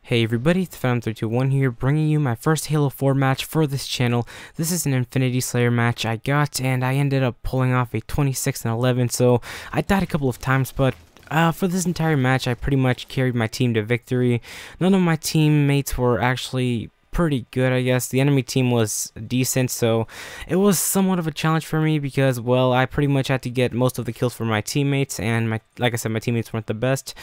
Hey everybody, it's Phantom321 here, bringing you my first Halo 4 match for this channel. This is an Infinity Slayer match I got, and I ended up pulling off a 26-11, so I died a couple of times, but for this entire match, I pretty much carried my team to victory. None of my teammates were actually pretty good, I guess. The enemy team was decent, so it was somewhat of a challenge for me because, well, I pretty much had to get most of the kills for my teammates, and like I said, my teammates weren't the best.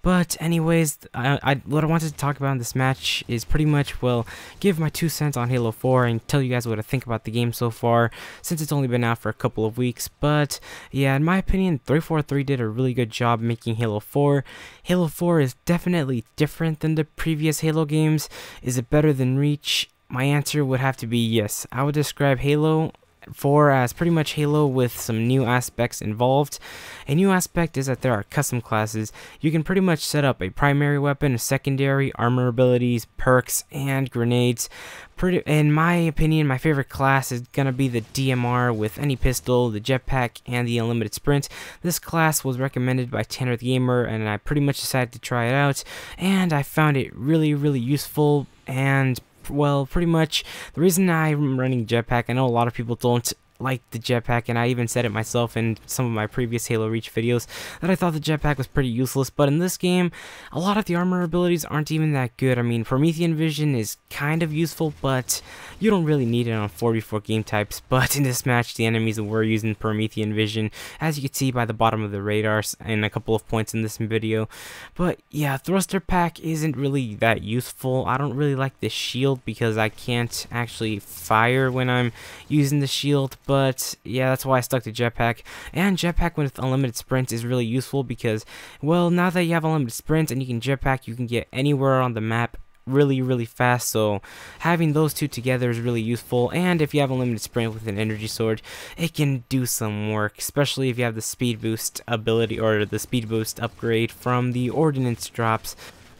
But anyways, what I wanted to talk about in this match is pretty much, well, give my 2 cents on Halo 4 and tell you guys what I think about the game so far, since it's only been out for a couple of weeks. But yeah, in my opinion, 343 did a really good job making Halo 4. Halo 4 is definitely different than the previous Halo games. Is it better than Reach? My answer would have to be yes. I would describe Halo 4 as pretty much Halo with some new aspects involved. A new aspect is that there are custom classes. You can pretty much set up a primary weapon, a secondary, armor abilities, perks, and grenades. In my opinion, my favorite class is gonna be the DMR with any pistol, the jetpack, and the unlimited sprint. This class was recommended by Tanner the Gamer, and I pretty much decided to try it out, and I found it really useful. And well, pretty much the reason I'm running jetpack, I know a lot of people don't like the jetpack, and I even said it myself in some of my previous Halo Reach videos that I thought the jetpack was pretty useless, but in this game a lot of the armor abilities aren't even that good. I mean, Promethean Vision is kind of useful, but you don't really need it on 44 game types. But in this match, the enemies were using Promethean Vision, as you can see by the bottom of the radars and a couple of points in this video. But yeah, thruster pack isn't really that useful. I don't really like the shield because I can't actually fire when I'm using the shield. But yeah, that's why I stuck to jetpack. And jetpack with unlimited sprint is really useful because, well, now that you have unlimited sprint and you can jetpack, you can get anywhere on the map really fast. So having those two together is really useful. And if you have unlimited sprint with an energy sword, it can do some work, especially if you have the speed boost ability or the speed boost upgrade from the ordnance drops.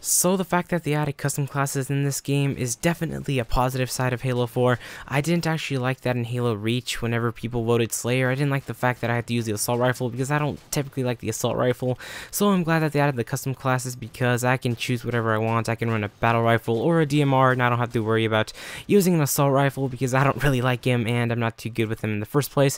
So the fact that they added custom classes in this game is definitely a positive side of Halo 4. I didn't actually like that in Halo Reach whenever people voted Slayer. I didn't like the fact that I had to use the assault rifle because I don't typically like the assault rifle. So I'm glad that they added the custom classes because I can choose whatever I want. I can run a battle rifle or a DMR, and I don't have to worry about using an assault rifle because I don't really like him and I'm not too good with him in the first place.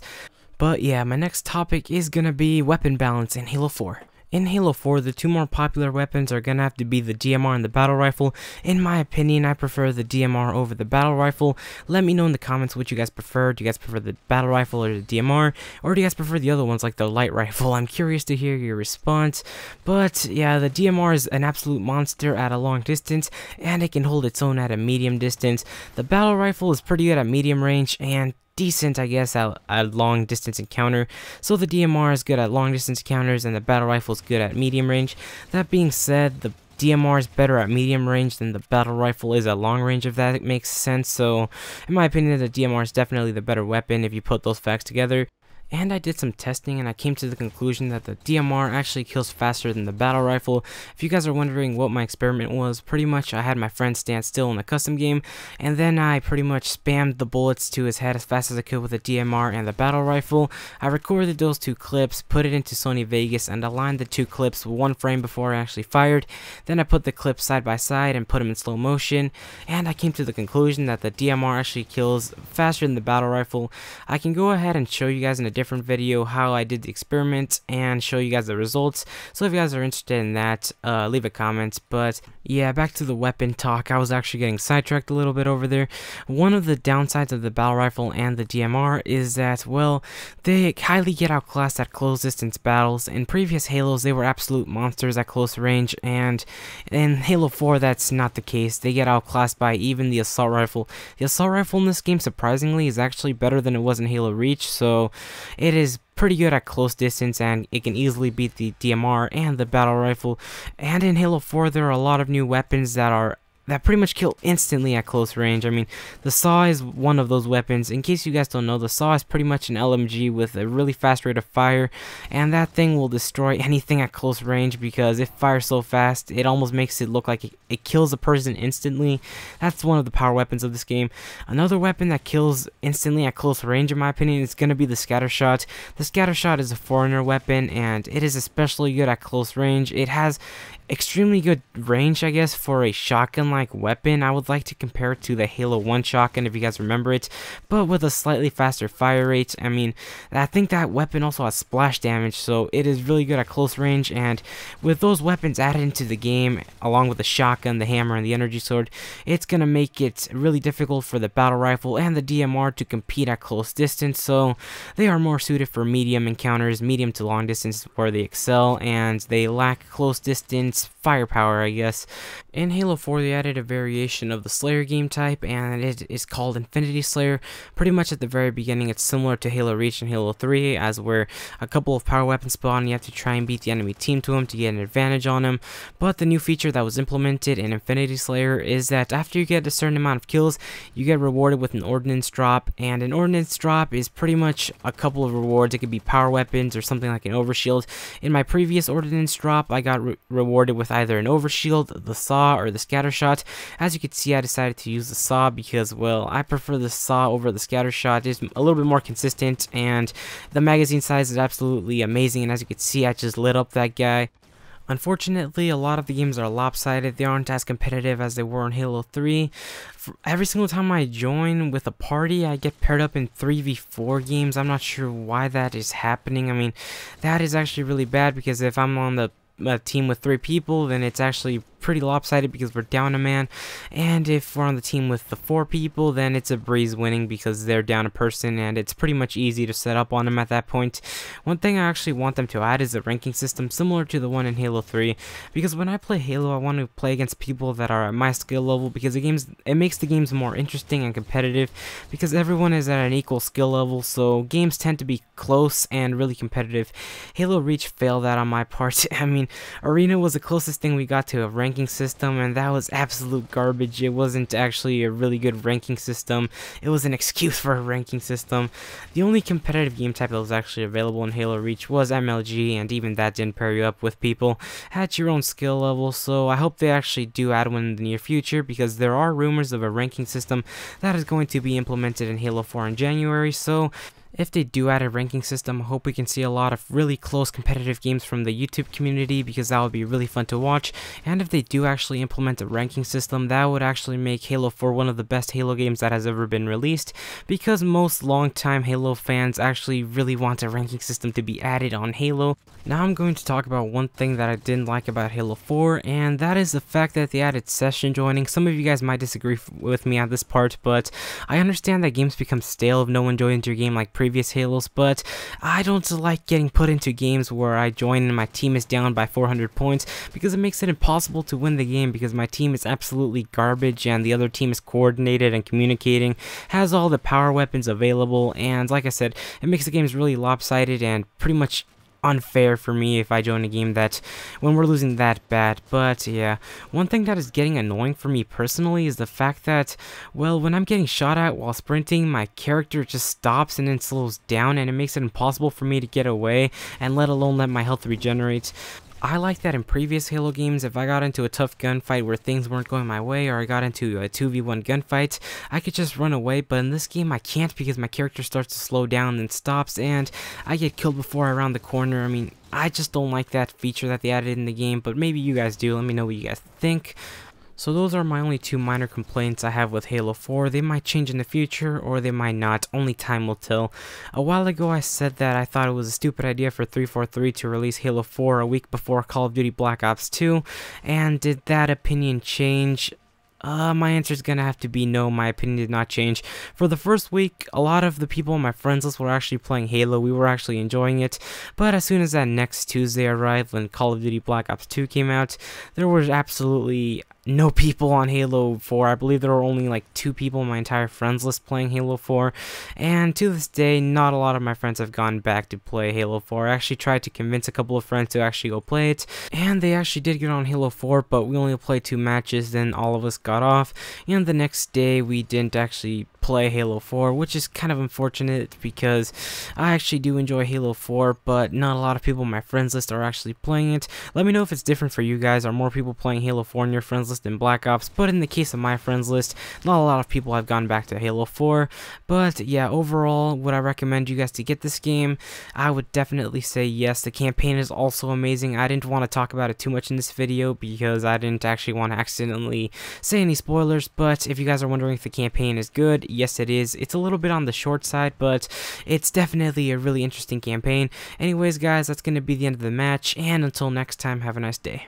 But yeah, my next topic is gonna be weapon balance in Halo 4. In Halo 4, the two more popular weapons are gonna have to be the DMR and the battle rifle. In my opinion, I prefer the DMR over the battle rifle. Let me know in the comments what you guys prefer. Do you guys prefer the battle rifle or the DMR? Or do you guys prefer the other ones like the light rifle? I'm curious to hear your response. But yeah, the DMR is an absolute monster at a long distance, and it can hold its own at a medium distance. The battle rifle is pretty good at medium range and decent, I guess, at long distance encounter. So the DMR is good at long distance encounters and the battle rifle is good at medium range. That being said, the DMR is better at medium range than the battle rifle is at long range, if that makes sense. So in my opinion, the DMR is definitely the better weapon if you put those facts together. And I did some testing and I came to the conclusion that the DMR actually kills faster than the battle rifle. If you guys are wondering what my experiment was, pretty much I had my friend stand still in the custom game, and then I pretty much spammed the bullets to his head as fast as I could with the DMR and the battle rifle. I recorded those two clips, put it into Sony Vegas, and aligned the two clips 1 frame before I actually fired. Then I put the clips side by side and put them in slow motion, and I came to the conclusion that the DMR actually kills faster than the battle rifle. I can go ahead and show you guys in a different video how I did the experiment and show you guys the results. So if you guys are interested in that, leave a comment. But yeah, back to the weapon talk. I was actually getting sidetracked a little bit over there. One of the downsides of the battle rifle and the DMR is that, well, they highly get outclassed at close distance battles. In previous Halos, they were absolute monsters at close range, and in Halo 4, that's not the case. They get outclassed by even the assault rifle. The assault rifle in this game, surprisingly, is actually better than it was in Halo Reach, so it is pretty good at close distance, and it can easily beat the DMR and the battle rifle. And in Halo 4, there are a lot of new weapons that pretty much kill instantly at close range. I mean, the SAW is one of those weapons. In case you guys don't know, the SAW is pretty much an LMG with a really fast rate of fire, and that thing will destroy anything at close range because it fires so fast, it almost makes it look like it kills a person instantly. That's one of the power weapons of this game. Another weapon that kills instantly at close range, in my opinion, is going to be the Scattershot. The Scattershot is a foreigner weapon, and it is especially good at close range. It has extremely good range, I guess, for a shotgun-like weapon. I would like to compare it to the Halo 1 shotgun, if you guys remember it, but with a slightly faster fire rate. I mean, I think that weapon also has splash damage, so it is really good at close range, and with those weapons added into the game, along with the shotgun, the hammer, and the energy sword, it's gonna make it really difficult for the battle rifle and the DMR to compete at close distance, so they are more suited for medium encounters, medium to long distance where they excel, and they lack close distance firepower, I guess. In Halo 4, they added a variation of the Slayer game type, and it is called Infinity Slayer. Pretty much at the very beginning, it's similar to Halo Reach and Halo 3, as where a couple of power weapons spawn, and you have to try and beat the enemy team to them to get an advantage on them. But the new feature that was implemented in Infinity Slayer is that after you get a certain amount of kills, you get rewarded with an ordnance drop, and an ordnance drop is pretty much a couple of rewards. It could be power weapons or something like an overshield. In my previous ordnance drop, I got rewarded with either an overshield, the saw, or the scatter shot. As you can see, I decided to use the saw because, well, I prefer the saw over the scatter shot. It's a little bit more consistent, and the magazine size is absolutely amazing, and as you can see, I just lit up that guy. Unfortunately, a lot of the games are lopsided. They aren't as competitive as they were in Halo 3. Every single time I join with a party, I get paired up in 3v4 games. I'm not sure why that is happening. I mean, that is actually really bad, because if I'm on the team with 3 people, then it's actually pretty lopsided because we're down a man, and if we're on the team with the 4 people, then it's a breeze winning because they're down a person, and it's pretty much easy to set up on them at that point. One thing I actually want them to add is a ranking system similar to the one in Halo 3, because when I play Halo, I want to play against people that are at my skill level, because it makes the games more interesting and competitive, because everyone is at an equal skill level, so games tend to be close and really competitive. Halo Reach failed that on my part. I mean, Arena was the closest thing we got to a ranking system, and that was absolute garbage. It wasn't actually a really good ranking system. It was an excuse for a ranking system. The only competitive game type that was actually available in Halo Reach was MLG, and even that didn't pair you up with people at your own skill level, so I hope they actually do add one in the near future, because there are rumors of a ranking system that is going to be implemented in Halo 4 in January, so if they do add a ranking system, I hope we can see a lot of really close competitive games from the YouTube community, because that would be really fun to watch. And if they do actually implement a ranking system, that would actually make Halo 4 one of the best Halo games that has ever been released, because most longtime Halo fans actually really want a ranking system to be added on Halo. Now I'm going to talk about one thing that I didn't like about Halo 4, and that is the fact that they added session joining. Some of you guys might disagree with me on this part, but I understand that games become stale if no one joins your game like previous Halos, but I don't like getting put into games where I join and my team is down by 400 points, because it makes it impossible to win the game, because my team is absolutely garbage and the other team is coordinated and communicating, has all the power weapons available, and like I said, it makes the games really lopsided and pretty much unfair for me if I join a game that when we're losing that bad. But yeah, one thing that is getting annoying for me personally is the fact that, well, when I'm getting shot at while sprinting, my character just stops and then slows down, and it makes it impossible for me to get away, and let alone let my health regenerate. I like that in previous Halo games, if I got into a tough gunfight where things weren't going my way, or I got into a 2v1 gunfight, I could just run away, but in this game I can't, because my character starts to slow down and stops, and I get killed before I round the corner. I mean, I just don't like that feature that they added in the game, but maybe you guys do. Let me know what you guys think. So those are my only 2 minor complaints I have with Halo 4. They might change in the future, or they might not. Only time will tell. A while ago I said that I thought it was a stupid idea for 343 to release Halo 4 a week before Call of Duty Black Ops 2, and did that opinion change? My answer is gonna have to be no. My opinion did not change. For the first week, a lot of the people on my friends list were actually playing Halo. We were actually enjoying it. But as soon as that next Tuesday arrived, when Call of Duty Black Ops 2 came out, there was absolutely no people on Halo 4. I believe there were only like 2 people on my entire friends list playing Halo 4, and to this day, not a lot of my friends have gone back to play Halo 4. I actually tried to convince a couple of friends to actually go play it, and they actually did get on Halo 4, but we only played 2 matches, then all of us got off, and the next day we didn't actually play Halo 4, which is kind of unfortunate because I actually do enjoy Halo 4, but not a lot of people on my friends list are actually playing it. Let me know if it's different for you guys. Are more people playing Halo 4 in your friends list than Black Ops? But in the case of my friends list, not a lot of people have gone back to Halo 4. But yeah, overall, would I recommend you guys to get this game? I would definitely say yes. The campaign is also amazing. I didn't want to talk about it too much in this video because I didn't actually want to accidentally say any spoilers, but if you guys are wondering if the campaign is good, yes it is. It's a little bit on the short side, but it's definitely a really interesting campaign. Anyways guys, that's going to be the end of the match, and until next time, have a nice day.